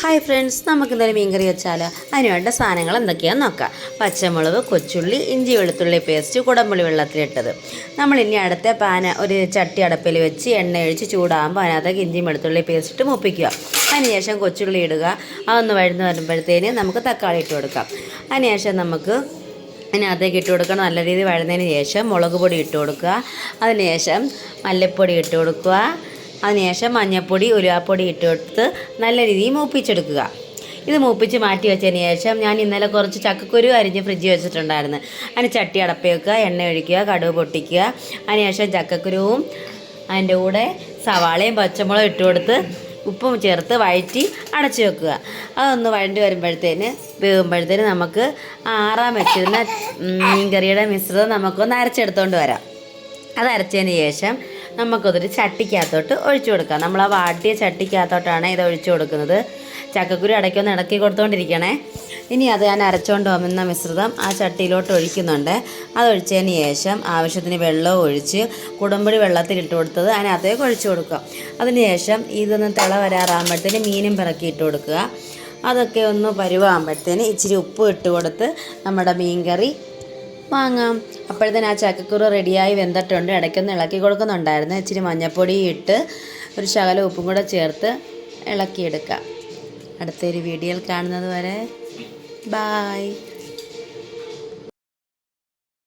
Hi friends, നമുക്ക് ഇന്നലെ മീൻകറി വെച്ചാലോ? അതിന് വേണ്ട സാധനങ്ങൾ എന്തൊക്കെയാണെന്ന് നോക്കാം. പച്ചമുളക്, കൊച്ചുള്ളി, ഇഞ്ചി വെളുത്തുള്ളി പേസ്റ്റ്, കുടംപുളി വെള്ളത്തിലിട്ടത്. നമ്മളിനി അടുത്ത ഒരു ചട്ടി അടപ്പിൽ വെച്ച് എണ്ണ ഒഴിച്ച് ചൂടാകുമ്പോൾ അതിനകത്തേക്ക് ഇഞ്ചി വെളുത്തുള്ളി പേസ്റ്റ് ഇട്ട് മൂപ്പിക്കുക. അതിനുശേഷം കൊച്ചുള്ളി ഇടുക. അതൊന്ന് വഴന്ന് വരുമ്പോഴത്തേന് നമുക്ക് തക്കാളി ഇട്ട് കൊടുക്കാം. അതിനുശേഷം നമുക്ക് അതിനകത്തേക്ക് ഇട്ട് കൊടുക്കണം. നല്ല രീതിയിൽ വഴന്നതിന് ശേഷം മുളക് പൊടി ഇട്ട് കൊടുക്കുക. അതിനുശേഷം മല്ലിപ്പൊടി ഇട്ട് കൊടുക്കുക. അതിനുശേഷം മഞ്ഞൾപ്പൊടി, ഉലുവാപ്പൊടി ഇട്ട് കൊടുത്ത് നല്ല രീതിയിൽ മൂപ്പിച്ചെടുക്കുക. ഇത് മൂപ്പിച്ച് മാറ്റി വെച്ചതിന് ശേഷം ഞാൻ ഇന്നലെ കുറച്ച് ചക്കക്കുരു അരിഞ്ഞ് ഫ്രിഡ്ജിൽ വെച്ചിട്ടുണ്ടായിരുന്നു. അതിന് ചട്ടി അടപ്പി വെക്കുക, എണ്ണ ഒഴിക്കുക, കടുക് പൊട്ടിക്കുക. അതിനുശേഷം ചക്കക്കുരുവും അതിൻ്റെ കൂടെ സവാളയും പച്ചമുളകും ഇട്ട് കൊടുത്ത് ഉപ്പും ചേർത്ത് വഴറ്റി അടച്ചു വെക്കുക. അതൊന്ന് വഴണ്ടി വേകുമ്പോഴത്തേന് നമുക്ക് ആറാൻ വെച്ചിരുന്ന മീൻകറിയുടെ മിശ്രിതം നമുക്കൊന്ന് അരച്ചെടുത്തുകൊണ്ട് വരാം. അത് അരച്ചതിന് ശേഷം നമുക്കതൊരു ചട്ടിക്കകത്തോട്ട് ഒഴിച്ചു കൊടുക്കാം. നമ്മൾ ആ വാട്ടിയ ചട്ടിക്കകത്തോട്ടാണ് ഇത് ഒഴിച്ചു കൊടുക്കുന്നത്. ചക്കക്കുരു ഇടയ്ക്കൊന്ന് ഇളക്കി കൊടുത്തുകൊണ്ടിരിക്കണേ. ഇനി അത് ഞാൻ അരച്ചുകൊണ്ട് വന്ന മിശ്രിതം ആ ചട്ടിയിലോട്ട് ഒഴിക്കുന്നുണ്ട്. അതൊഴിച്ചതിന് ശേഷം ആവശ്യത്തിന് വെള്ളവും ഒഴിച്ച് കുടംപുളി വെള്ളത്തിലിട്ട് കൊടുത്തത് അതിനകത്തേക്ക് ഒഴിച്ചു കൊടുക്കുക. അതിന് ശേഷം ഇതൊന്ന് തിള വരാറാകുമ്പോഴത്തേന് മീനും പിറക്കി ഇട്ട് കൊടുക്കുക. അതൊക്കെ ഒന്ന് പരുവാകുമ്പോഴത്തേന് ഇച്ചിരി ഉപ്പ് ഇട്ട് കൊടുത്ത് നമ്മുടെ മീൻകറി വാങ്ങാം. അപ്പോഴത്തേന് ആ ചക്കക്കുരു റെഡിയായി വെന്തിട്ടുണ്ട്. ഇടയ്ക്കൊന്ന് ഇളക്കി കൊടുക്കുന്നുണ്ടായിരുന്നു. ഇച്ചിരി മഞ്ഞൾപ്പൊടി ഇട്ട് ഒരു ശകലം ഉപ്പും കൂടെ ചേർത്ത് ഇളക്കിയെടുക്കാം. അടുത്തൊരു വീഡിയോയിൽ കാണുന്നത് വരെ ബായ്.